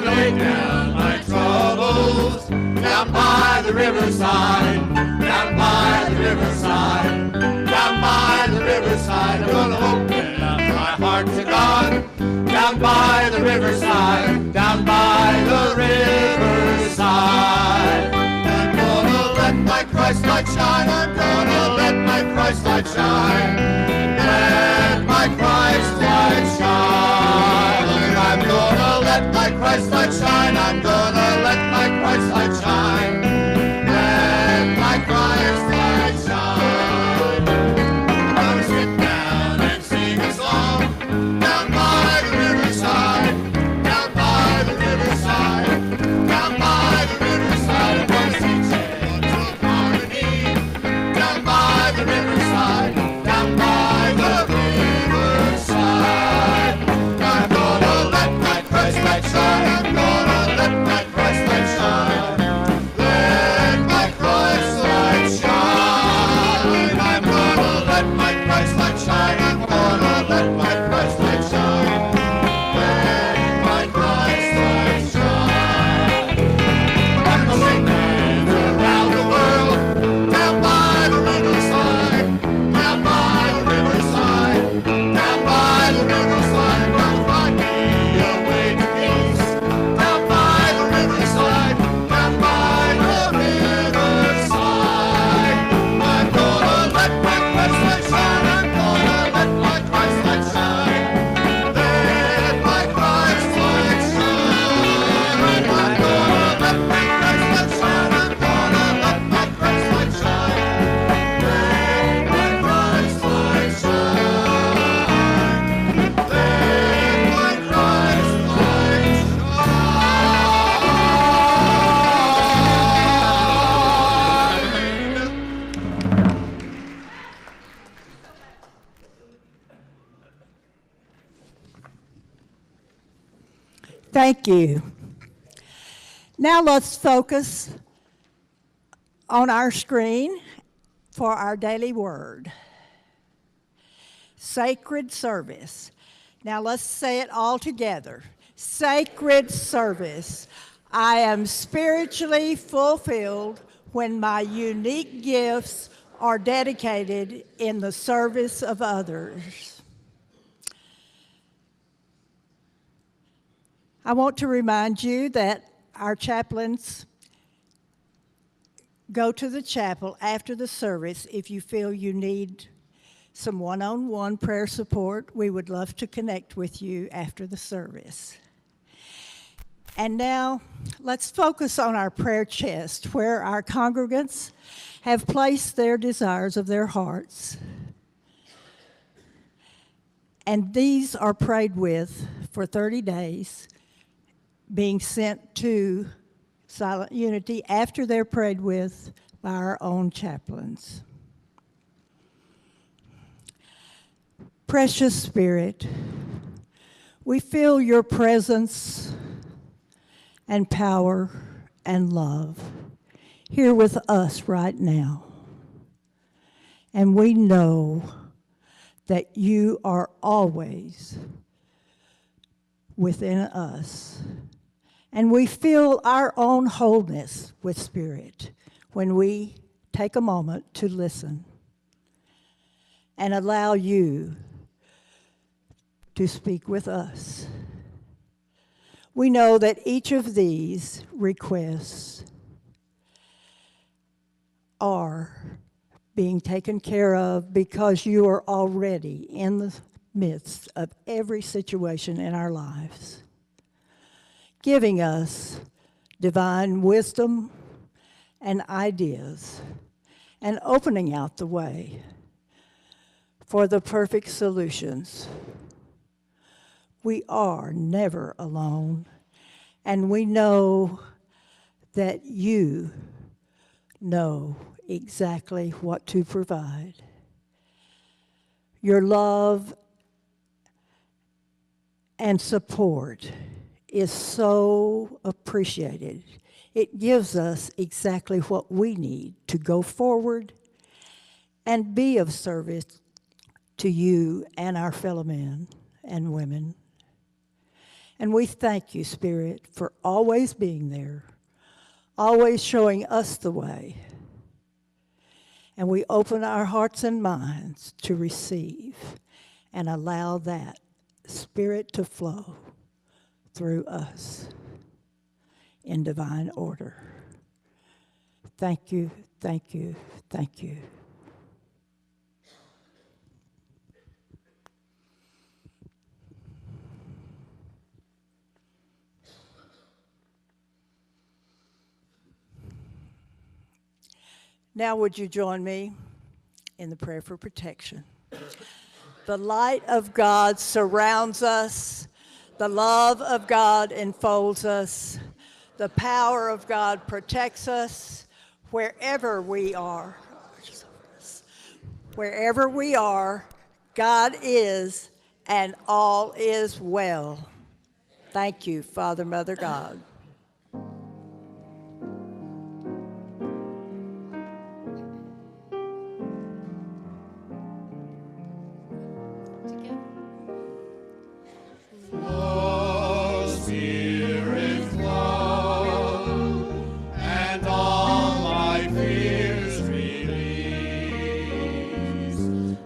lay down my troubles down by the riverside, down by the riverside, down by the riverside. I'm gonna open up my heart to God down by the riverside, down by the riverside. I'm gonna let my Christ light shine. I'm gonna let my Christ light shine. Let my Christ light shine. I'm gonna let my Christ light shine. I'm gonna let my Christ light shine. Let my Christ light shine. I'm gonna sit down and sing a song down by the riverside, down by the riverside, down by the riverside. I'm gonna sing chants of harmony down by the riverside, down by the riverside. I'm gonna let my Christ light shine. I'm gonna let my Christ light shine. Let my Christ light shine. I'm gonna let my Christ light shine. I'm gonna let my Christ light shine. Let my Christ light shine. I'm gonna sing it around the world, down by the riverside, down by the riverside, down by the riverside. Gonna find me a way to peace, down by the riverside, down by the riverside. I'm gonna let my Christ light shine. I'm gonna let my Christ light shine. Let my Christ light shine. I'm gonna let my Christ light shine. I'm gonna let my Christ light shine. Let my Christ light shine. Let my Christ light Thank you. Now let's focus on our screen for our daily word. Sacred service. Now let's say it all together. Sacred service. I am spiritually fulfilled when my unique gifts are dedicated in the service of others. I want to remind you that our chaplains go to the chapel after the service. If you feel you need some one-on-one prayer support, we would love to connect with you after the service. And now, let's focus on our prayer chest, where our congregants have placed their desires of their hearts. And these are prayed with for 30 days, being sent to Silent Unity after they're prayed with by our own chaplains. Precious Spirit, we feel your presence and power and love here with us right now. And we know that you are always within us. And we feel our own wholeness with Spirit when we take a moment to listen and allow you to speak with us. We know that each of these requests are being taken care of because you are already in the midst of every situation in our lives, giving us divine wisdom and ideas and opening out the way for the perfect solutions. We are never alone, and we know that you know exactly what to provide. Your love and support is so appreciated. It gives us exactly what we need to go forward and be of service to you and our fellow men and women. And we thank you, Spirit, for always being there, always showing us the way. And we open our hearts and minds to receive and allow that Spirit to flow through us in divine order. Thank you, thank you, thank you. Now would you join me in the prayer for protection? The light of God surrounds us. The love of God enfolds us. The power of God protects us wherever we are. Wherever we are, God is, and all is well. Thank you, Father, Mother, God. Flow, Spirit, flow, and all my fears release.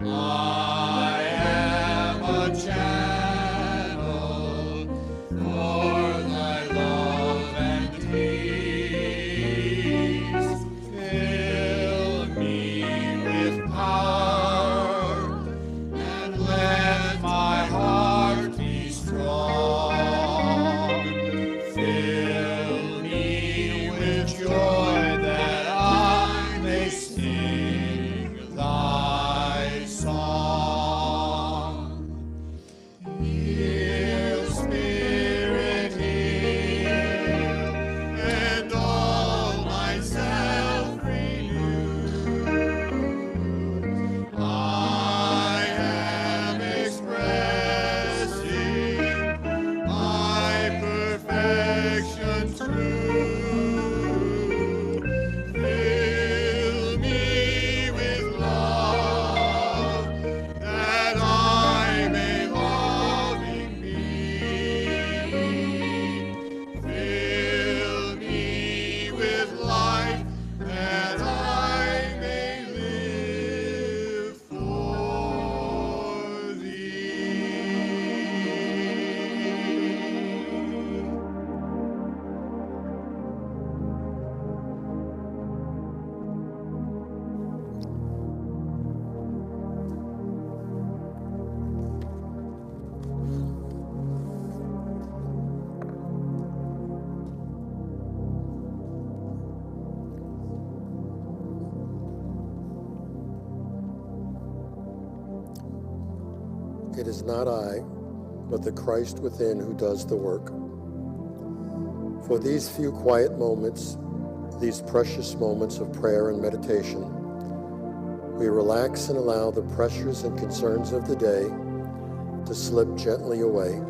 I am a channel for thy love and peace. Fill me with power and let my heart be strong. Fill me with joy that I may sing thy song. Heal, Spirit, heal, and all myself renew. I am expressing my perfection true. Fill me with love that I may loving be. Fill me with life that I may live for thee. It is not I, but the Christ within who does the work. For these few quiet moments, these precious moments of prayer and meditation, we relax and allow the pressures and concerns of the day to slip gently away.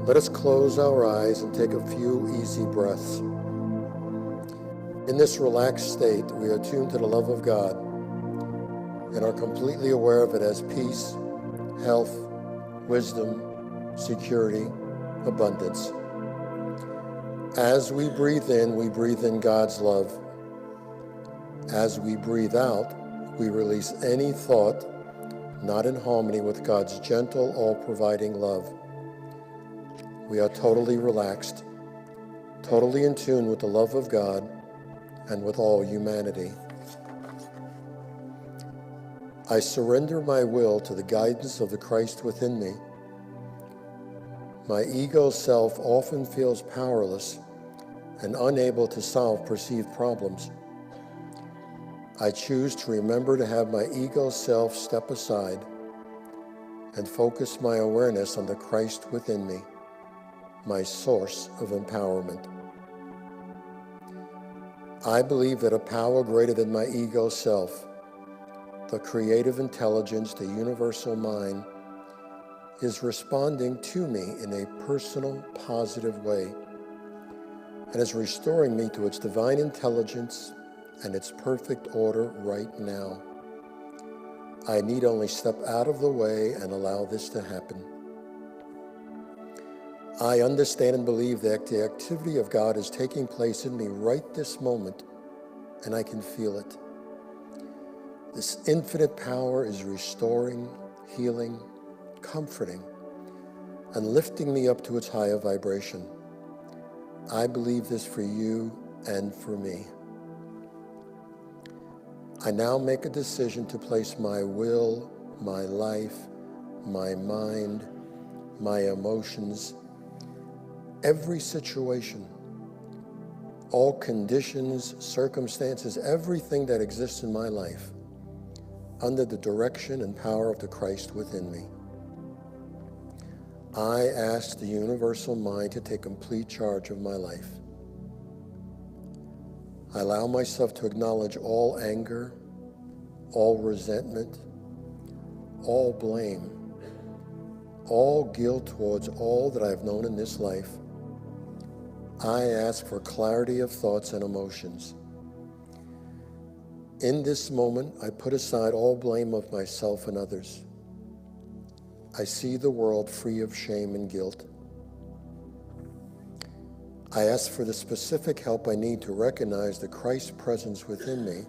Let us close our eyes and take a few easy breaths. In this relaxed state, we are tuned to the love of God and are completely aware of it as peace, health, wisdom, security, abundance. As we breathe in God's love. As we breathe out, we release any thought not in harmony with God's gentle, all-providing love. We are totally relaxed, totally in tune with the love of God and with all humanity. I surrender my will to the guidance of the Christ within me. My ego self often feels powerless and unable to solve perceived problems. I choose to remember to have my ego self step aside and focus my awareness on the Christ within me, my source of empowerment. I believe that a power greater than my ego self, the creative intelligence, the universal mind, is responding to me in a personal, positive way and is restoring me to its divine intelligence and its perfect order right now. I need only step out of the way and allow this to happen. I understand and believe that the activity of God is taking place in me right this moment, and I can feel it. This infinite power is restoring, healing, comforting, and lifting me up to its higher vibration. I believe this for you and for me. I now make a decision to place my will, my life, my mind, my emotions, every situation, all conditions, circumstances, everything that exists in my life under the direction and power of the Christ within me. I ask the universal mind to take complete charge of my life. I allow myself to acknowledge all anger, all resentment, all blame, all guilt towards all that I have known in this life. I ask for clarity of thoughts and emotions. In this moment, I put aside all blame of myself and others. I see the world free of shame and guilt. I ask for the specific help I need to recognize the Christ presence within me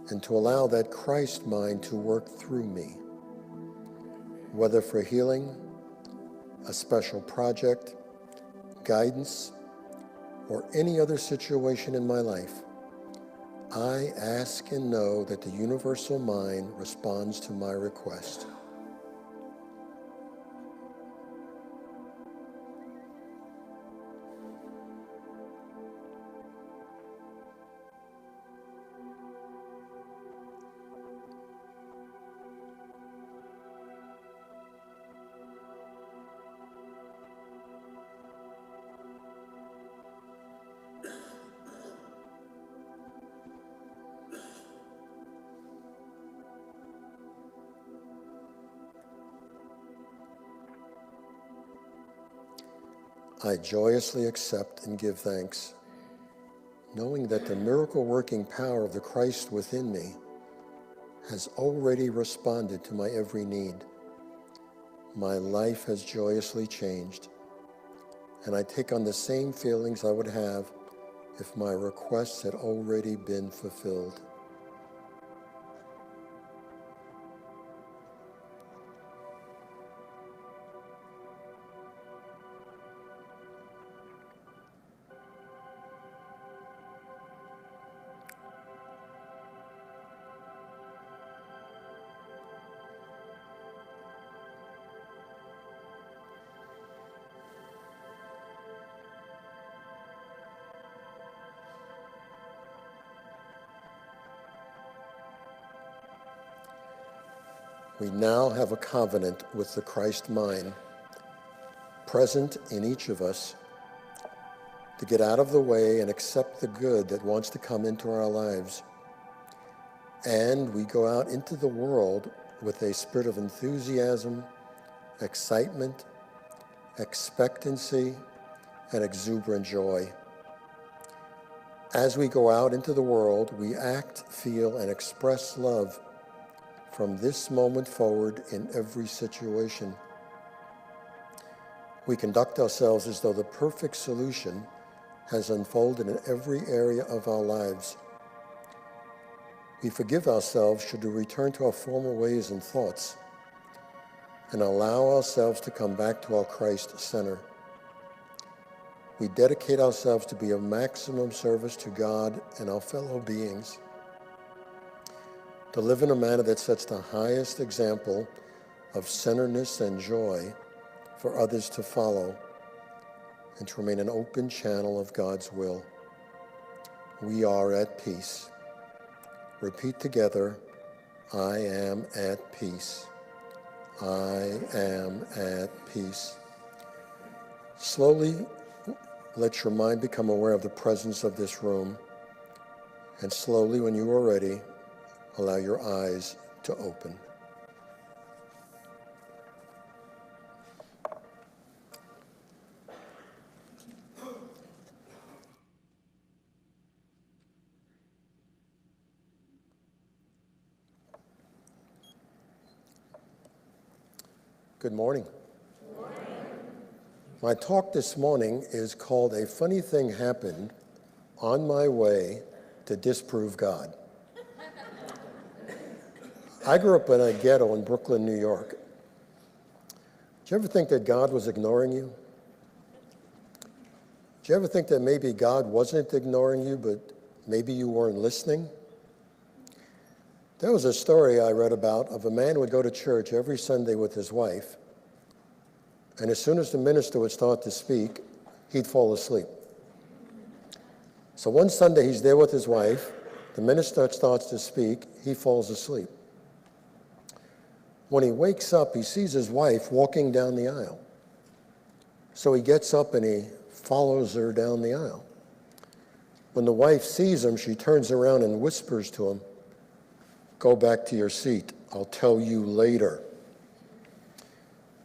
and to allow that Christ mind to work through me, whether for healing, a special project, guidance, or any other situation in my life. I ask and know that the universal mind responds to my request. I joyously accept and give thanks, knowing that the miracle-working power of the Christ within me has already responded to my every need. My life has joyously changed, and I take on the same feelings I would have if my requests had already been fulfilled. We now have a covenant with the Christ mind present in each of us to get out of the way and accept the good that wants to come into our lives. And we go out into the world with a spirit of enthusiasm, excitement, expectancy, and exuberant joy. As we go out into the world, we act, feel, and express love from this moment forward in every situation. We conduct ourselves as though the perfect solution has unfolded in every area of our lives. We forgive ourselves should we return to our former ways and thoughts, and allow ourselves to come back to our Christ center. We dedicate ourselves to be of maximum service to God and our fellow beings, to live in a manner that sets the highest example of centeredness and joy for others to follow, and to remain an open channel of God's will. We are at peace. Repeat together, I am at peace. I am at peace. Slowly, let your mind become aware of the presence of this room, and slowly, when you are ready, allow your eyes to open. Good morning. My talk this morning is called A Funny Thing Happened on My Way to Disprove God. I grew up in a ghetto in Brooklyn, New York. Did you ever think that God was ignoring you? Did you ever think that maybe God wasn't ignoring you, but maybe you weren't listening? There was a story I read about of a man who would go to church every Sunday with his wife, and as soon as the minister would start to speak, he'd fall asleep. So one Sunday he's there with his wife, the minister starts to speak, he falls asleep. When he wakes up, he sees his wife walking down the aisle. So he gets up and he follows her down the aisle. When the wife sees him, she turns around and whispers to him, "Go back to your seat. I'll tell you later."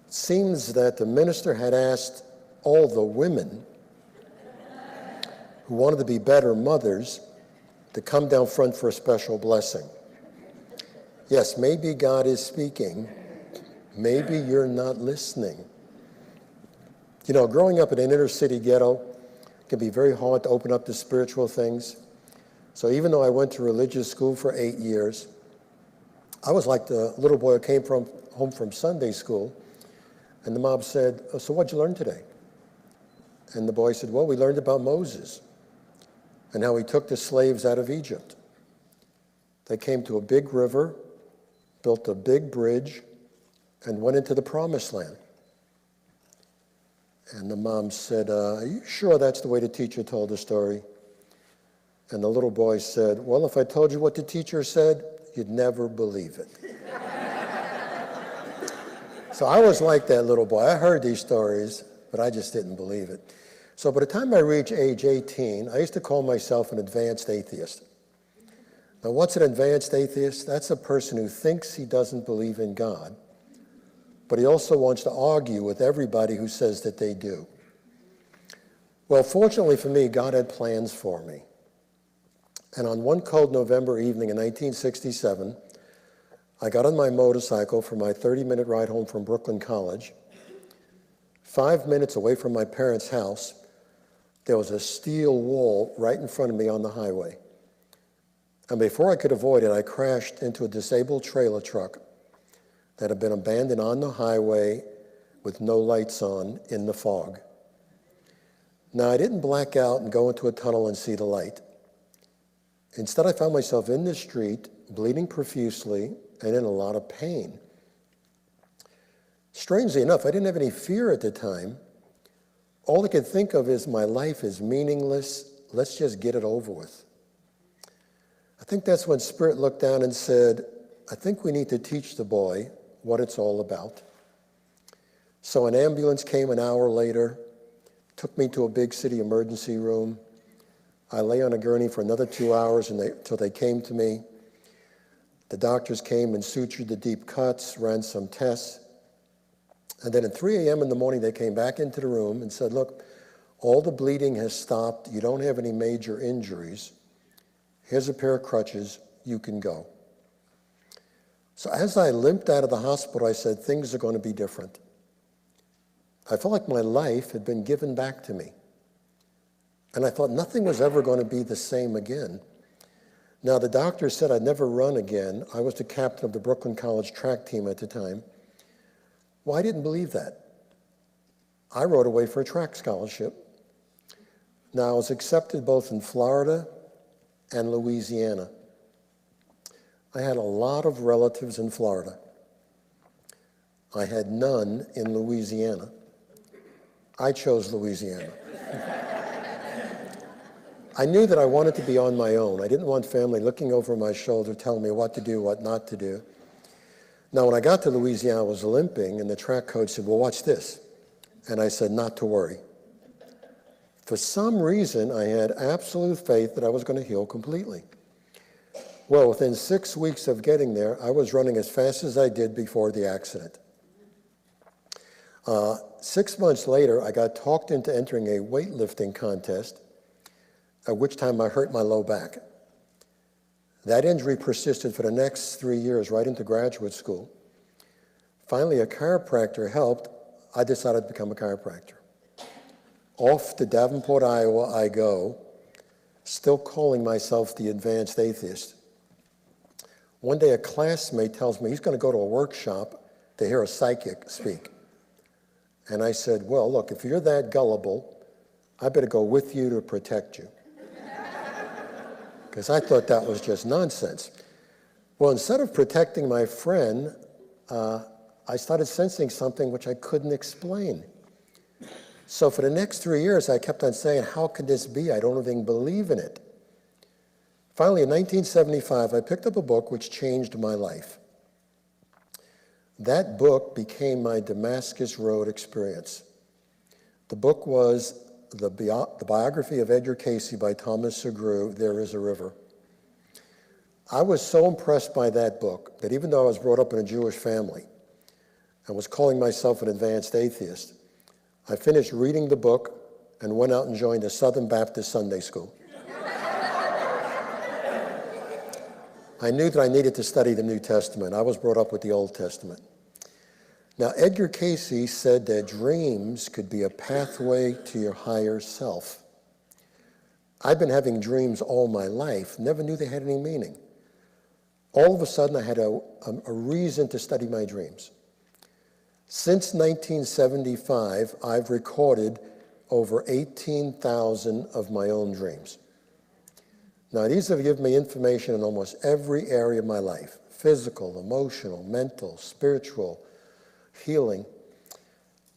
It seems that the minister had asked all the women who wanted to be better mothers to come down front for a special blessing. Yes, maybe God is speaking. Maybe you're not listening. You know, growing up in an inner city ghetto can be very hard to open up to spiritual things. So even though I went to religious school for 8 years, I was like the little boy who came home from Sunday school, and the mom said, "Oh, so what'd you learn today?" And the boy said, "Well, we learned about Moses and how he took the slaves out of Egypt. They came to a big river, built a big bridge, and went into the promised land." And the mom said, "Are you sure that's the way the teacher told the story?" And the little boy said, "Well, if I told you what the teacher said, you'd never believe it." So I was like that little boy. I heard these stories, but I just didn't believe it. So by the time I reached age 18, I used to call myself an advanced atheist. Now, what's an advanced atheist? That's a person who thinks he doesn't believe in God, but he also wants to argue with everybody who says that they do. Well, fortunately for me, God had plans for me. And on one cold November evening in 1967, I got on my motorcycle for my 30-minute ride home from Brooklyn College. 5 minutes away from my parents' house, there was a steel wall right in front of me on the highway. And before I could avoid it, I crashed into a disabled trailer truck that had been abandoned on the highway with no lights on in the fog. Now, I didn't black out and go into a tunnel and see the light. Instead, I found myself in the street, bleeding profusely and in a lot of pain. Strangely enough, I didn't have any fear at the time. All I could think of is my life is meaningless. Let's just get it over with. I think that's when Spirit looked down and said, "I think we need to teach the boy what it's all about." So an ambulance came an hour later, took me to a big city emergency room. I lay on a gurney for another 2 hours until they came to me. The doctors came and sutured the deep cuts, ran some tests. And then at 3 a.m. in the morning, they came back into the room and said, "Look, all the bleeding has stopped. You don't have any major injuries. Here's a pair of crutches. You can go." So as I limped out of the hospital, I said, things are going to be different. I felt like my life had been given back to me. And I thought nothing was ever going to be the same again. Now, the doctor said I'd never run again. I was the captain of the Brooklyn College track team at the time. Well, I didn't believe that. I rode away for a track scholarship. Now, I was accepted both in Florida and Louisiana. I had a lot of relatives in Florida. I had none in Louisiana. I chose Louisiana. I knew that I wanted to be on my own. I didn't want family looking over my shoulder telling me what to do, what not to do. Now, when I got to Louisiana, I was limping, and the track coach said, "Well, watch this." And I said, "Not to worry." For some reason, I had absolute faith that I was going to heal completely. Well, within 6 weeks of getting there, I was running as fast as I did before the accident. 6 months later, I got talked into entering a weightlifting contest, at which time I hurt my low back. That injury persisted for the next 3 years, right into graduate school. Finally, a chiropractor helped. I decided to become a chiropractor. Off to Davenport, Iowa, I go, still calling myself the advanced atheist. One day a classmate tells me he's going to go to a workshop to hear a psychic speak. And I said, well, look, if you're that gullible, I better go with you to protect you. Because I thought that was just nonsense. Well, instead of protecting my friend, I started sensing something which I couldn't explain. So for the next 3 years, I kept on saying, how could this be? I don't even believe in it. Finally, in 1975, I picked up a book which changed my life. That book became my Damascus Road experience. The book was the biography of Edgar Cayce by Thomas Segru, There Is a River. I was so impressed by that book that even though I was brought up in a Jewish family and was calling myself an advanced atheist, I finished reading the book and went out and joined a Southern Baptist Sunday school. I knew that I needed to study the New Testament. I was brought up with the Old Testament. Now, Edgar Cayce said that dreams could be a pathway to your higher self. I've been having dreams all my life, never knew they had any meaning. All of a sudden, I had a reason to study my dreams. Since 1975, I've recorded over 18,000 of my own dreams. Now, these have given me information in almost every area of my life: physical, emotional, mental, spiritual, healing.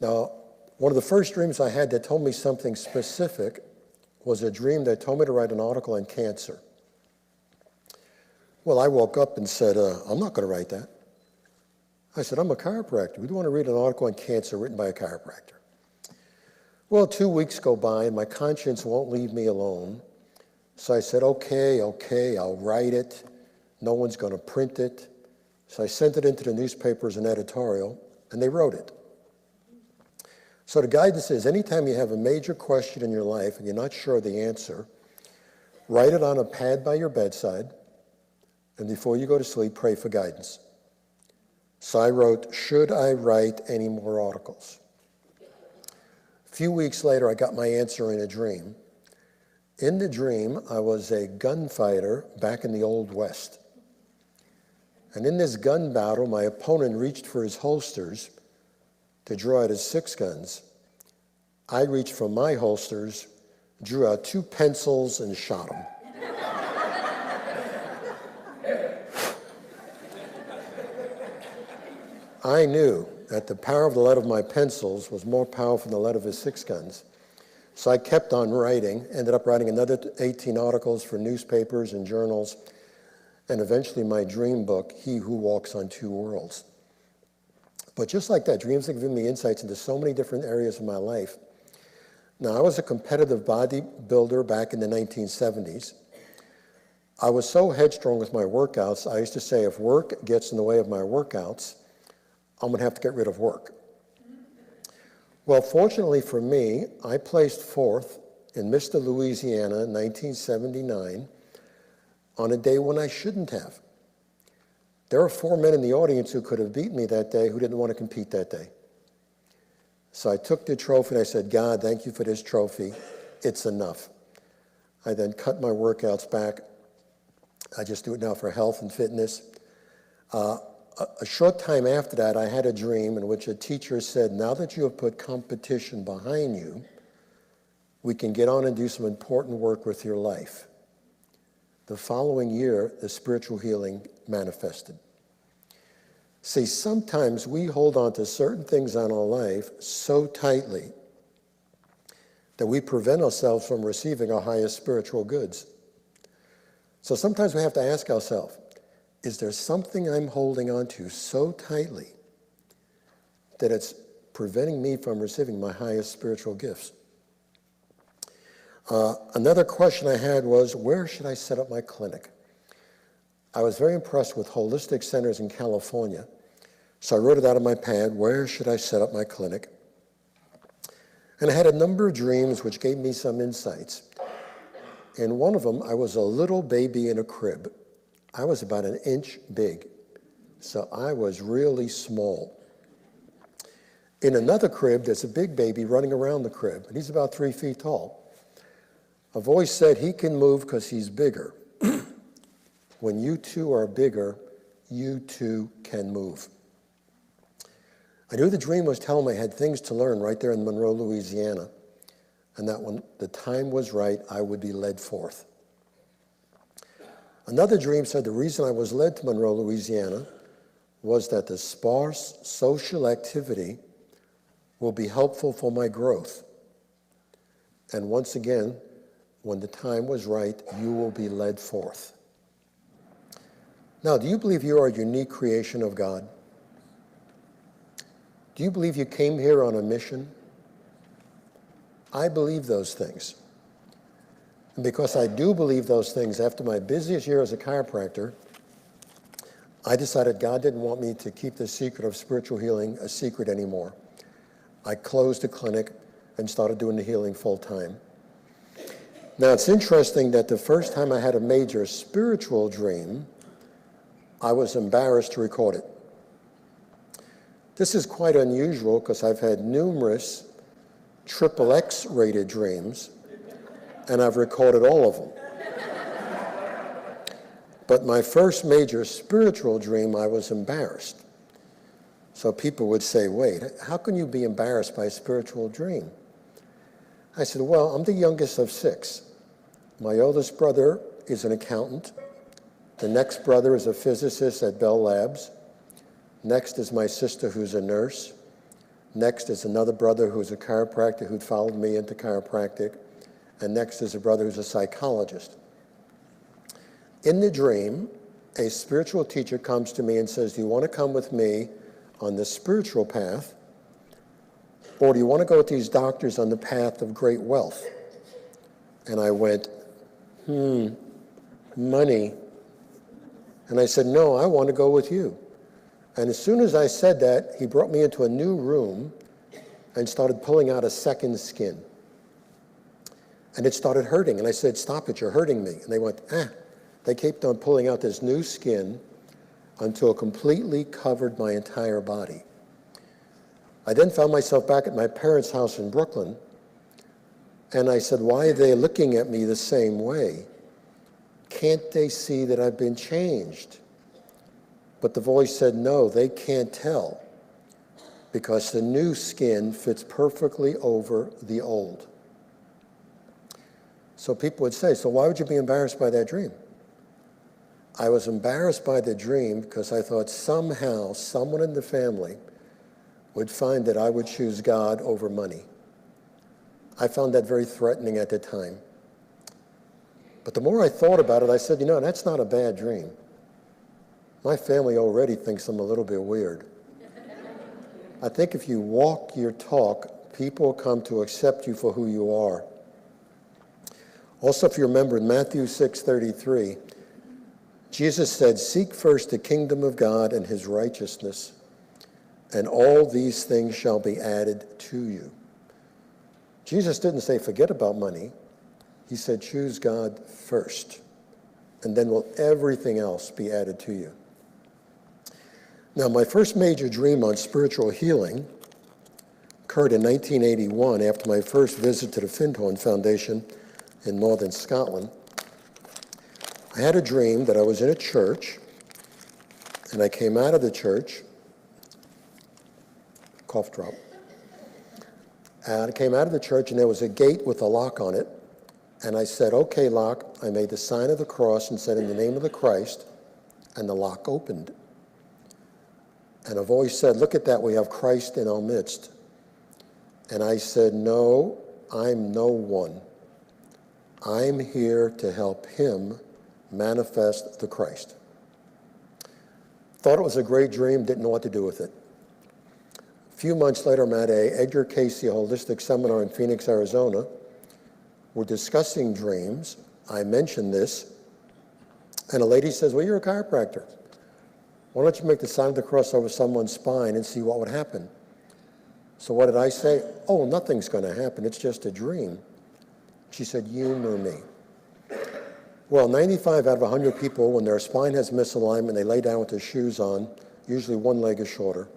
Now, one of the first dreams I had that told me something specific was a dream that told me to write an article on cancer. Well, I woke up and said, I'm not going to write that. I said, I'm a chiropractor. We don't want to read an article on cancer written by a chiropractor. Well, 2 weeks go by, and my conscience won't leave me alone. So I said, okay, I'll write it. No one's going to print it. So I sent it into the newspaper as an editorial, and they wrote it. So the guidance is, anytime you have a major question in your life and you're not sure of the answer, write it on a pad by your bedside, and before you go to sleep, pray for guidance. So I wrote, should I write any more articles? A few weeks later, I got my answer in a dream. In the dream, I was a gunfighter back in the Old West. And in this gun battle, my opponent reached for his holsters to draw out his 6 guns. I reached for my holsters, drew out 2 pencils, and shot him. I knew that the power of the lead of my pencils was more powerful than the lead of his 6 guns. So I kept on writing, ended up writing another 18 articles for newspapers and journals, and eventually my dream book, He Who Walks on Two Worlds. But just like that, dreams have given me insights into so many different areas of my life. Now, I was a competitive bodybuilder back in the 1970s. I was so headstrong with my workouts, I used to say, if work gets in the way of my workouts, I'm going to have to get rid of work. Well, fortunately for me, I placed 4th in Mr. Louisiana in 1979 on a day when I shouldn't have. There are 4 men in the audience who could have beaten me that day who didn't want to compete that day. So I took the trophy and I said, God, thank you for this trophy. It's enough. I then cut my workouts back. I just do it now for health and fitness. A short time after that, I had a dream in which a teacher said, now that you have put competition behind you, we can get on and do some important work with your life. The following year, the spiritual healing manifested. See, sometimes we hold on to certain things in our life so tightly that we prevent ourselves from receiving our highest spiritual goods. So sometimes we have to ask ourselves, is there something I'm holding on to so tightly that it's preventing me from receiving my highest spiritual gifts? Another question I had was, where should I set up my clinic? I was very impressed with holistic centers in California, so I wrote it out on my pad, where should I set up my clinic? And I had a number of dreams which gave me some insights. In one of them, I was a little baby in a crib. I was about 1 inch big, so I was really small. In another crib, there's a big baby running around the crib, and he's about 3 feet tall. A voice said, he can move because he's bigger. When you two are bigger, you too can move. I knew the dream was telling me I had things to learn right there in Monroe, Louisiana, and that when the time was right, I would be led forth. Another dream said the reason I was led to Monroe, Louisiana was that the sparse social activity will be helpful for my growth. And once again, when the time was right, you will be led forth. Now, do you believe you are a unique creation of God? Do you believe you came here on a mission? I believe those things. And because I do believe those things, after my busiest year as a chiropractor, I decided God didn't want me to keep the secret of spiritual healing a secret anymore. I closed the clinic and started doing the healing full time. Now, it's interesting that the first time I had a major spiritual dream, I was embarrassed to record it. This is quite unusual because I've had numerous XXX rated dreams, and I've recorded all of them. But my first major spiritual dream, I was embarrassed. So people would say, wait, how can you be embarrassed by a spiritual dream? I said, well, I'm the youngest of 6. My oldest brother is an accountant. The next brother is a physicist at Bell Labs. Next is my sister, who's a nurse. Next is another brother who's a chiropractor who'd followed me into chiropractic. And next is a brother who's a psychologist. In the dream, a spiritual teacher comes to me and says, do you want to come with me on the spiritual path, or do you want to go with these doctors on the path of great wealth? And I went, money. And I said, no, I want to go with you. And as soon as I said that, he brought me into a new room and started pulling out a second skin. And it started hurting. And I said, stop it, you're hurting me. And they went, They kept on pulling out this new skin until it completely covered my entire body. I then found myself back at my parents' house in Brooklyn, and I said, why are they looking at me the same way? Can't they see that I've been changed? But the voice said, no, they can't tell, because the new skin fits perfectly over the old. So people would say, so why would you be embarrassed by that dream? I was embarrassed by the dream because I thought somehow someone in the family would find that I would choose God over money. I found that very threatening at the time. But the more I thought about it, I said, that's not a bad dream. My family already thinks I'm a little bit weird. I think if you walk your talk, people come to accept you for who you are. Also, if you remember in Matthew 6:33, Jesus said, seek first the kingdom of God and his righteousness, and all these things shall be added to you. Jesus didn't say forget about money. He said choose God first, and then will everything else be added to you. Now, my first major dream on spiritual healing occurred in 1981 after my first visit to the Findhorn Foundation in northern Scotland. I had a dream that I was in a church, and I came out of the church, cough drop, and I came out of the church, and there was a gate with a lock on it, and I said, okay, lock. I made the sign of the cross and said, in the name of the Christ, and the lock opened. And a voice said, look at that, we have Christ in our midst. And I said, no, I'm no one. I'm here to help him manifest the Christ. Thought it was a great dream, didn't know what to do with it. A few months later, I'm at a Edgar Cayce holistic seminar in Phoenix, Arizona. We're discussing dreams. I mentioned this, and a lady says, well, you're a chiropractor. Why don't you make the sign of the cross over someone's spine and see what would happen? So what did I say? Oh, nothing's going to happen. It's just a dream. She said, you knew me. Well, 95 out of 100 people, when their spine has misalignment, they lay down with their shoes on, usually one leg is shorter.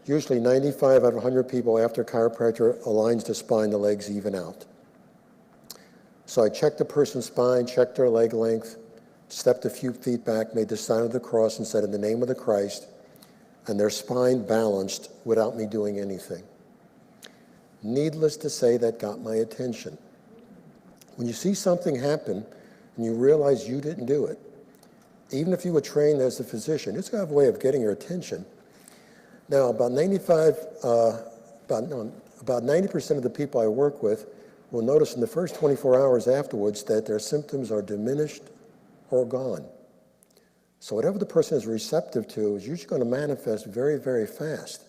Usually 95 out of 100 people after chiropractor aligns the spine, the legs even out. So I checked the person's spine, checked their leg length, stepped a few feet back, made the sign of the cross and said, in the name of the Christ, and their spine balanced without me doing anything. Needless to say, that got my attention. When you see something happen and you realize you didn't do it, even if you were trained as a physician, it's going to have a way of getting your attention. Now, about 90% of the people I work with will notice in the first 24 hours afterwards that their symptoms are diminished or gone. So whatever the person is receptive to is usually going to manifest very, very fast.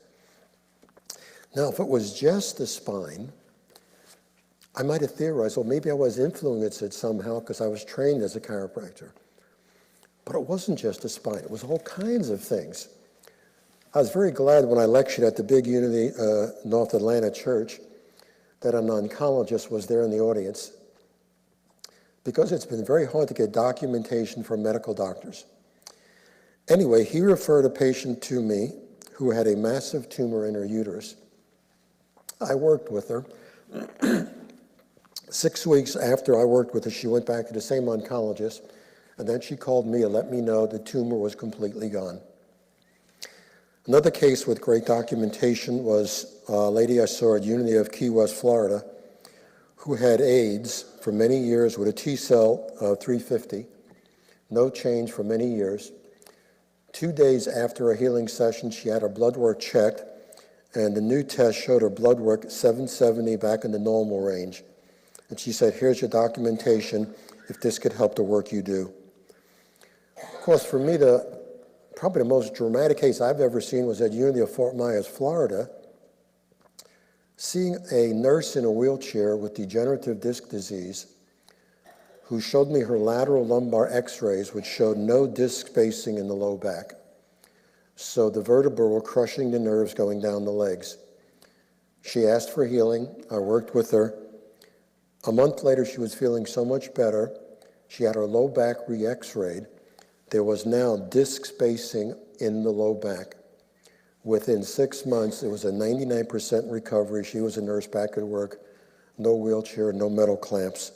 Now, if it was just the spine, I might have theorized, well, maybe I was influenced somehow because I was trained as a chiropractor. But it wasn't just the spine. It was all kinds of things. I was very glad when I lectured at the big Unity North Atlanta church that an oncologist was there in the audience, because it's been very hard to get documentation from medical doctors. Anyway, he referred a patient to me who had a massive tumor in her uterus. I worked with her. 6 weeks after I worked with her, she went back to the same oncologist, and then she called me and let me know the tumor was completely gone. Another case with great documentation was a lady I saw at Unity of Key West, Florida, who had AIDS for many years with a T-cell of 350, no change for many years. 2 days after a healing session, she had her blood work checked, and the new test showed her blood work 770 back in the normal range. And she said, here's your documentation if this could help the work you do. Of course, for me, probably the most dramatic case I've ever seen was at Unity of Fort Myers, Florida, seeing a nurse in a wheelchair with degenerative disc disease who showed me her lateral lumbar x-rays, which showed no disc spacing in the low back. So the vertebrae were crushing the nerves going down the legs. She asked for healing. I worked with her. A month later, she was feeling so much better. She had her low back re-x-rayed. There was now disc spacing in the low back. Within 6 months, it was a 99% recovery. She was a nurse back at work, no wheelchair, no metal clamps.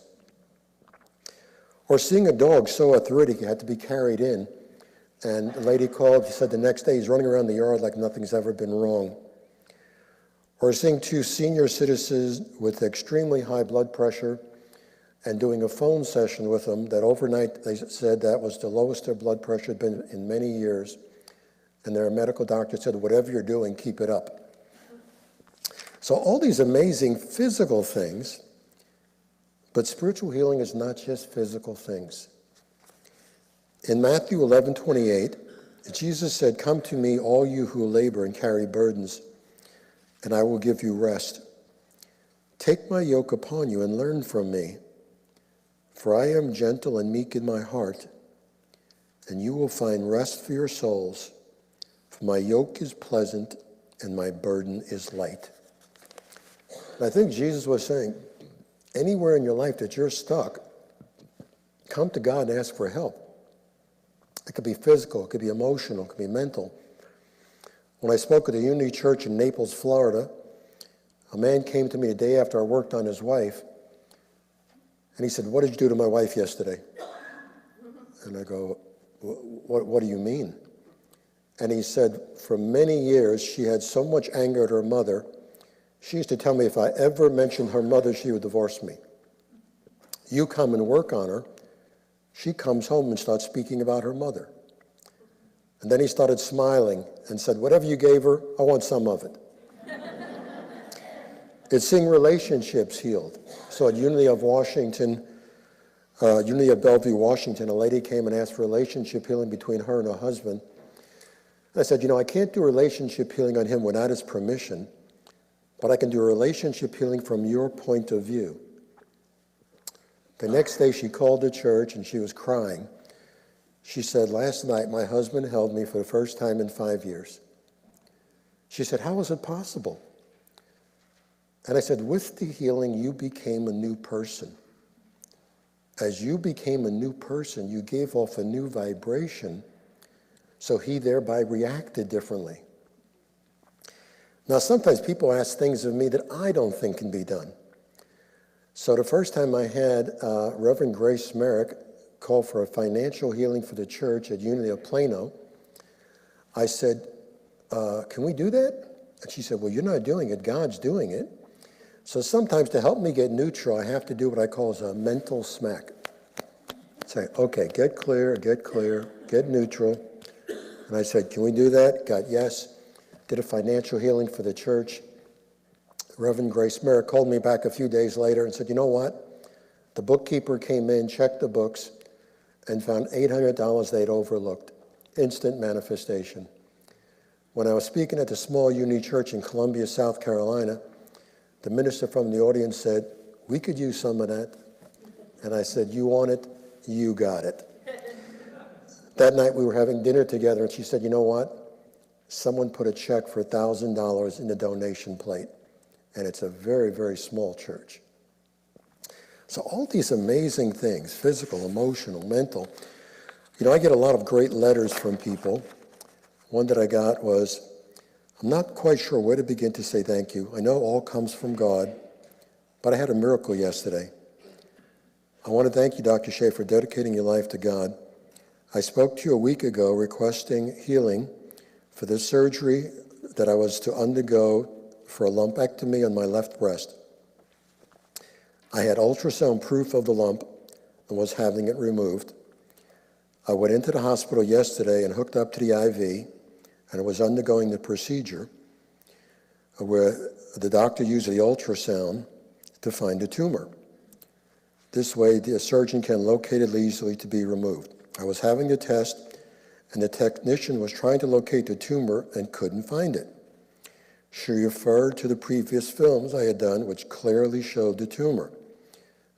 Or seeing a dog so arthritic, he had to be carried in. And the lady called, she said the next day he's running around the yard like nothing's ever been wrong. Or seeing 2 senior citizens with extremely high blood pressure and doing a phone session with them that overnight they said that was the lowest their blood pressure had been in many years. And their medical doctor said, whatever you're doing, keep it up. So all these amazing physical things, but spiritual healing is not just physical things. In Matthew 11:28, Jesus said, come to me, all you who labor and carry burdens, and I will give you rest. Take my yoke upon you and learn from me, for I am gentle and meek in my heart, and you will find rest for your souls. For my yoke is pleasant and my burden is light. And I think Jesus was saying, anywhere in your life that you're stuck, come to God and ask for help. It could be physical, it could be emotional, it could be mental. When I spoke at the Unity Church in Naples, Florida, a man came to me a day after I worked on his wife, and he said, what did you do to my wife yesterday? And I go, what do you mean? And he said, for many years, she had so much anger at her mother, she used to tell me if I ever mentioned her mother, she would divorce me. You come and work on her, she comes home and starts speaking about her mother. And then he started smiling and said, whatever you gave her, I want some of it. It's seeing relationships healed. So at Unity of Washington, Unity of Bellevue, Washington, a lady came and asked for relationship healing between her and her husband. I said, I can't do relationship healing on him without his permission, but I can do a relationship healing from your point of view. The next day she called the church and she was crying. She said, last night my husband held me for the first time in 5 years. She said, how was it possible? And I said, with the healing, you became a new person. As you became a new person, you gave off a new vibration, so he thereby reacted differently. Now, sometimes people ask things of me that I don't think can be done. So the first time I had Reverend Grace Merrick call for a financial healing for the church at Unity of Plano, I said, can we do that? And she said, well, you're not doing it, God's doing it. So sometimes to help me get neutral, I have to do what I call a mental smack. Say, okay, get clear, get neutral. And I said, can we do that? Got yes. Did a financial healing for the church. Reverend Grace Merrick called me back a few days later and said, you know what? The bookkeeper came in, checked the books, and found $800 they'd overlooked. Instant manifestation. When I was speaking at the small Uni Church in Columbia, South Carolina, the minister from the audience said, we could use some of that. And I said, you want it? You got it. That night we were having dinner together, and she said, you know what? Someone put a check for $1,000 in the donation plate, and it's a very, very small church. So all these amazing things, physical, emotional, mental. You know, I get a lot of great letters from people. One that I got was, I'm not quite sure where to begin to say thank you. I know all comes from God, but I had a miracle yesterday. I want to thank you, Dr. Shaye, for dedicating your life to God. I spoke to you a week ago requesting healing for the surgery that I was to undergo for a lumpectomy on my left breast. I had ultrasound proof of the lump and was having it removed. I went into the hospital yesterday and hooked up to the IV, and I was undergoing the procedure where the doctor used the ultrasound to find a tumor. This way, the surgeon can locate it easily to be removed. I was having the test, and the technician was trying to locate the tumor and couldn't find it. She referred to the previous films I had done, which clearly showed the tumor.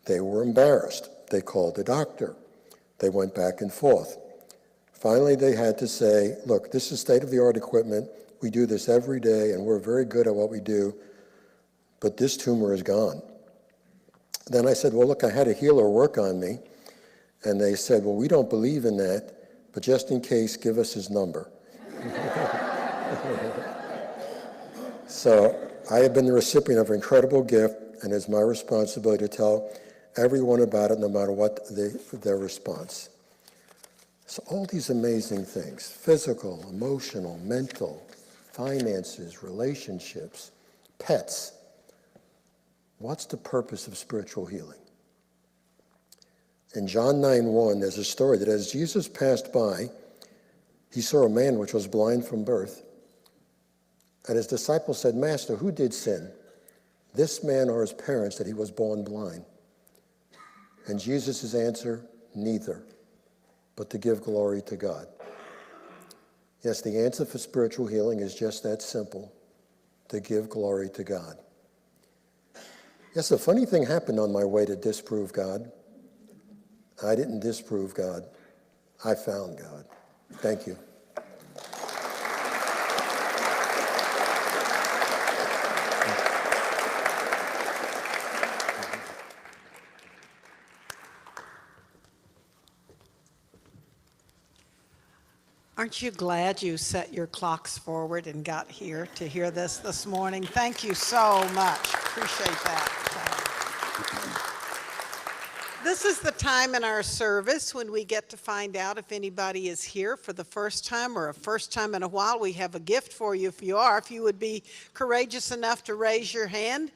They were embarrassed. They called the doctor. They went back and forth. Finally, they had to say, look, this is state-of-the-art equipment. We do this every day, and we're very good at what we do, but this tumor is gone. Then I said, well, look, I had a healer work on me, and they said, well, we don't believe in that, but just in case, give us his number. So I have been the recipient of an incredible gift, and it's my responsibility to tell everyone about it, no matter what their response. So all these amazing things, physical, emotional, mental, finances, relationships, pets. What's the purpose of spiritual healing? In John 9:1, there's a story that as Jesus passed by, he saw a man which was blind from birth. And his disciples said, Master, who did sin? This man or his parents that he was born blind? And Jesus' answer, neither, but to give glory to God. Yes, the answer for spiritual healing is just that simple, to give glory to God. Yes, a funny thing happened on my way to disprove God. I didn't disprove God. I found God. Thank you. Aren't you glad you set your clocks forward and got here to hear this morning? Thank you so much. Appreciate that. This is the time in our service when we get to find out if anybody is here for the first time or a first time in a while. We have a gift for you if you are. If you would be courageous enough to raise your hand,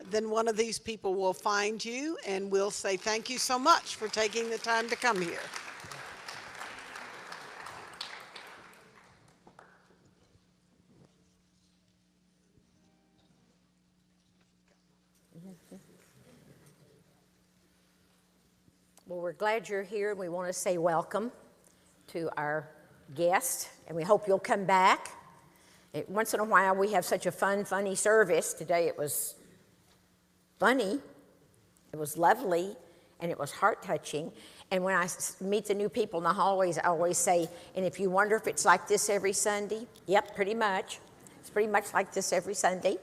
then one of these people will find you and we'll say thank you so much for taking the time to come here. Well, we're glad you're here, and we want to say welcome to our guest, and we hope you'll come back. Once in a while, we have such a funny service. Today it was funny, it was lovely, and it was heart-touching. And when I meet the new people in the hallways, I always say, and if you wonder if it's like this every Sunday, yep, pretty much. It's pretty much like this every Sunday.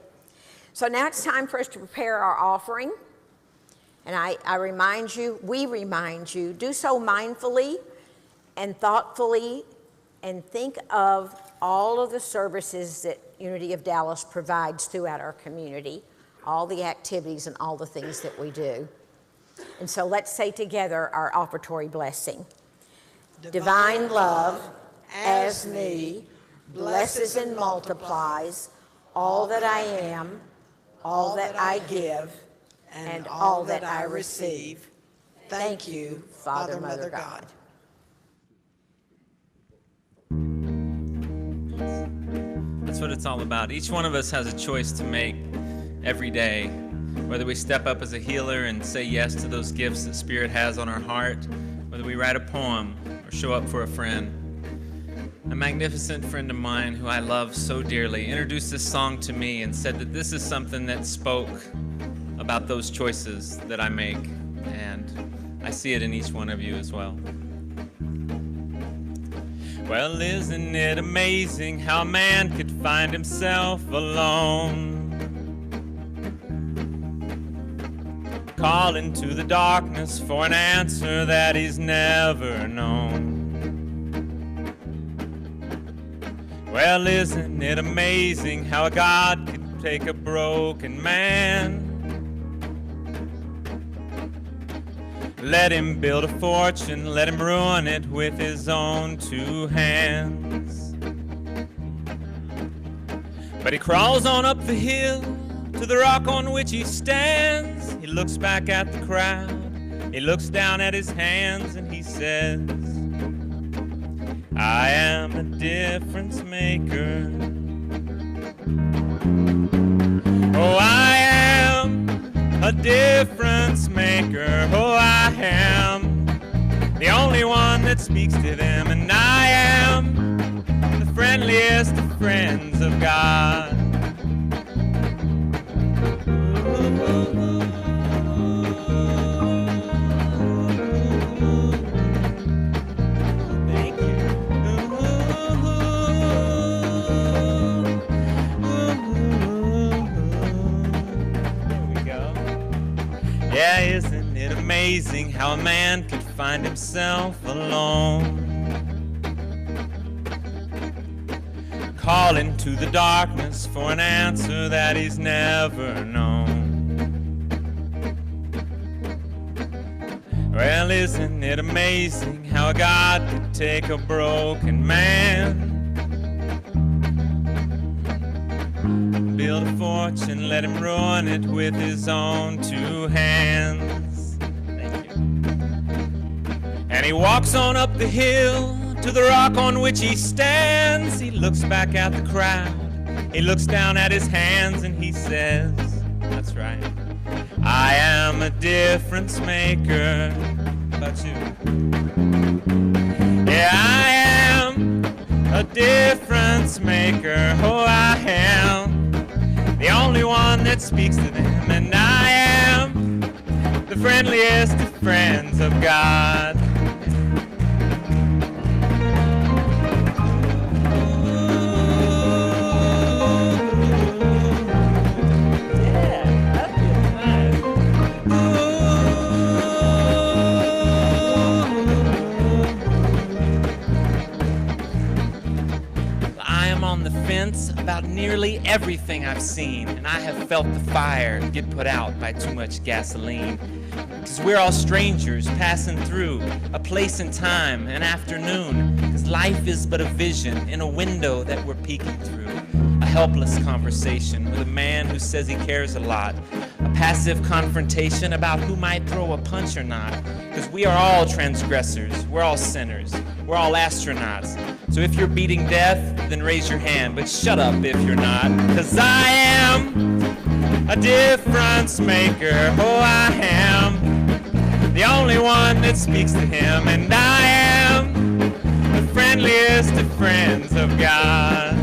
So now it's time for us to prepare our offering. And we remind you, do so mindfully and thoughtfully, and think of all of the services that Unity of Dallas provides throughout our community, all the activities and all the things that we do. And so let's say together our offertory blessing. Divine love, as me, blesses and multiplies all that I am, all that I give, and all that I receive. Thank you, Father, Mother, God. That's what it's all about. Each one of us has a choice to make every day, whether we step up as a healer and say yes to those gifts that Spirit has on our heart, whether we write a poem or show up for a friend. A magnificent friend of mine who I love so dearly introduced this song to me and said that this is something that spoke about those choices that I make, and I see it in each one of you as well. Well, isn't it amazing how a man could find himself alone, calling to the darkness for an answer that he's never known? Well, isn't it amazing how a God could take a broken man, let him build a fortune, let him ruin it with his own two hands? But he crawls on up the hill to the rock on which he stands. He looks back at the crowd, he looks down at his hands, and he says, I am a difference maker. Oh, I am a difference maker. Oh, I am the only one that speaks to them, and I am the friendliest of friends of God. Thank you. There we go. Yeah, isn't it amazing how a man could find himself alone, calling to the darkness for an answer that he's never known? Well, isn't it amazing how a God could take a broken man, build a fortune, let him ruin it with his own two hands? Thank you. And he walks on up the hill to the rock on which he stands. He looks back at the crowd, he looks down at his hands, and he says, that's right, I am a difference maker. How about you? Yeah, I am a difference maker. Oh, I am the only one that speaks to them, and I am the friendliest of friends of God. About nearly everything I've seen, and I have felt the fire get put out by too much gasoline. Because we're all strangers passing through a place and time, an afternoon. Because life is but a vision in a window that we're peeking through. A helpless conversation with a man who says he cares a lot. A passive confrontation about who might throw a punch or not. Because we are all transgressors, we're all sinners, we're all astronauts. So if you're beating death, then raise your hand, but shut up if you're not. Cause I am a difference maker. Oh, I am the only one that speaks to him, and I am the friendliest of friends of God.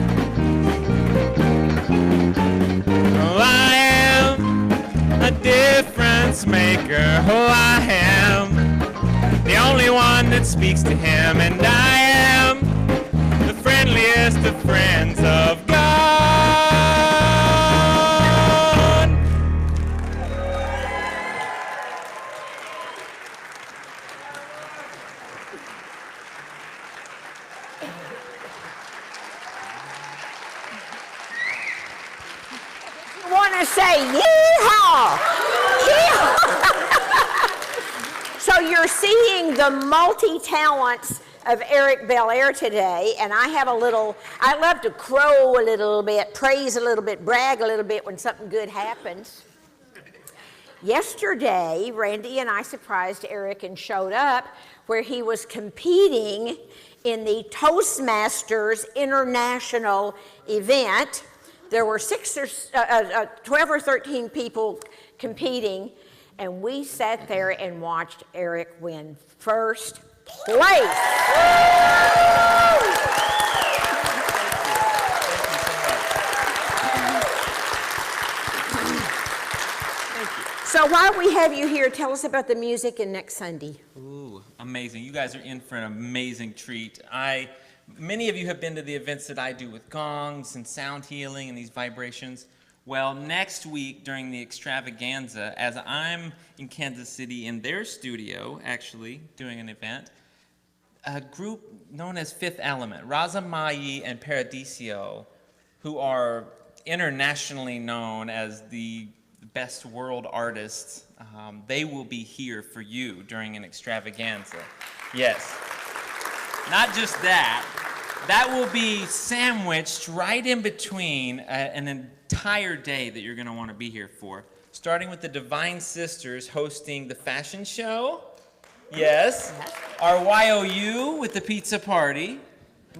Oh, I am a difference maker. Oh, I am the only one that speaks to him, and I am the friendliest of friends of God. want to say yeehaw! Yeehaw! So you're seeing the multi-talents of Eric Belair today, and I love to crow a little bit, praise a little bit, brag a little bit when something good happens. Yesterday, Randy and I surprised Eric and showed up where he was competing in the Toastmasters International event. There were 12 or 13 people competing, and we sat there and watched Eric win first place. So while we have you here, tell us about the music and next Sunday. Ooh, amazing. You guys are in for an amazing treat. Many of you have been to the events that I do with gongs and sound healing and these vibrations. Well, next week during the extravaganza, as I'm in Kansas City in their studio, actually, doing an event, a group known as Fifth Element, Raza Mayi and Paradiso, who are internationally known as the best world artists, they will be here for you during an extravaganza. Yes. Not just that, that will be sandwiched right in between an entire day that you're going to want to be here for. Starting with the Divine Sisters hosting the fashion show. Yes. Our YOU with the pizza party.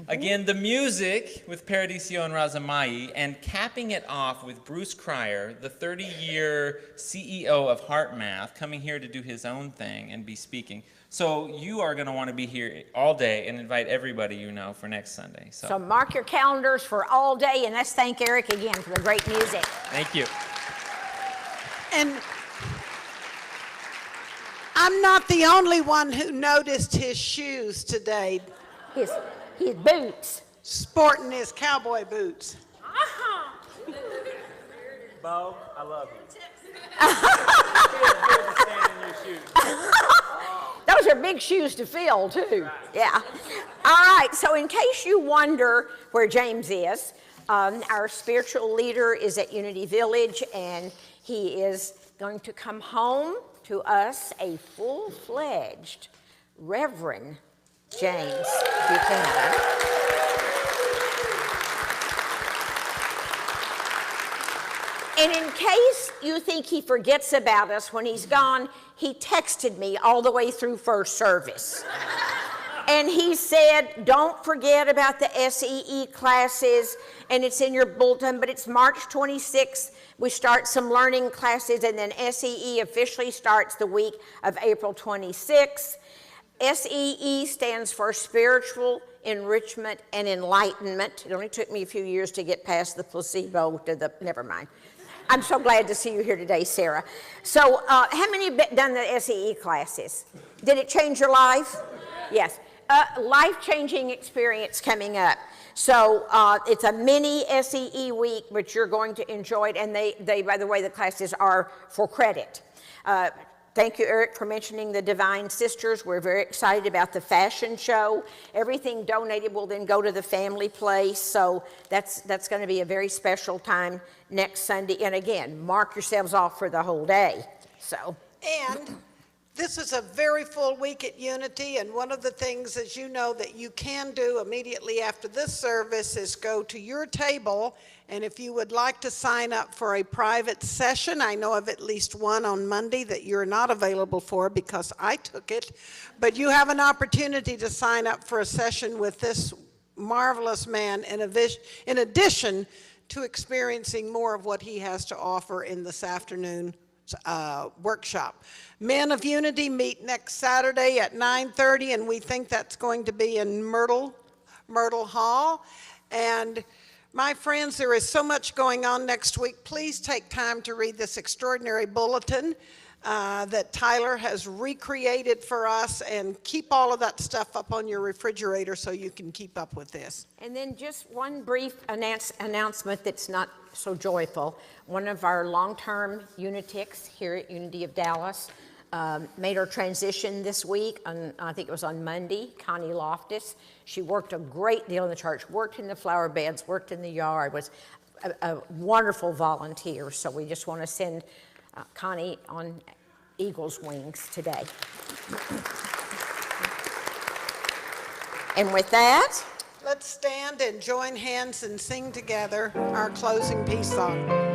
Again, the music with Paradiso and Raza Mayi, and capping it off with Bruce Cryer, the 30-year CEO of HeartMath, coming here to do his own thing and be speaking. So you are going to want to be here all day and invite everybody you know for next Sunday. So mark your calendars for all day, and let's thank Eric again for the great music. Thank you. And I'm not the only one who noticed his shoes today. His boots. Sporting his cowboy boots. Bo, I love you. Those are big shoes to fill, too. Yeah. All right, so in case you wonder where James is, our spiritual leader is at Unity Village, and he is going to come home to us a full-fledged Reverend James Buchanan. And in case you think he forgets about us when he's gone, he texted me all the way through first service. And he said, don't forget about the SEE classes, and it's in your bulletin, but it's March 26th. We start some learning classes, and then SEE officially starts the week of April 26th. SEE stands for Spiritual Enrichment and Enlightenment. It only took me a few years to get past the placebo never mind. I'm so glad to see you here today, Sarah. So how many have done the SEE classes? Did it change your life? Yes. Life-changing experience coming up. So it's a mini SEE week, but you're going to enjoy it. And they, by the way, the classes are for credit. Thank you, Eric, for mentioning the Divine Sisters. We're very excited about the fashion show. Everything donated will then go to the family place. So that's going to be a very special time next Sunday. And again, mark yourselves off for the whole day. So. And this is a very full week at Unity, and one of the things, as you know, that you can do immediately after this service is go to your table, and if you would like to sign up for a private session, I know of at least one on Monday that you're not available for because I took it, but you have an opportunity to sign up for a session with this marvelous man in addition to experiencing more of what he has to offer in this afternoon workshop. Men of Unity meet next Saturday at 9:30, and we think that's going to be in Myrtle Hall. And my friends, there is so much going on next week. Please take time to read this extraordinary bulletin that Tyler has recreated for us, and keep all of that stuff up on your refrigerator so you can keep up with this. And then just one brief announcement that's not so joyful. One of our long-term Unitics here at Unity of Dallas made her transition this week. I think it was on Monday, Connie Loftus. She worked a great deal in the church, worked in the flower beds, worked in the yard, was a wonderful volunteer. So we just want to send Connie on eagle's wings today. And with that, let's stand and join hands and sing together our closing peace song.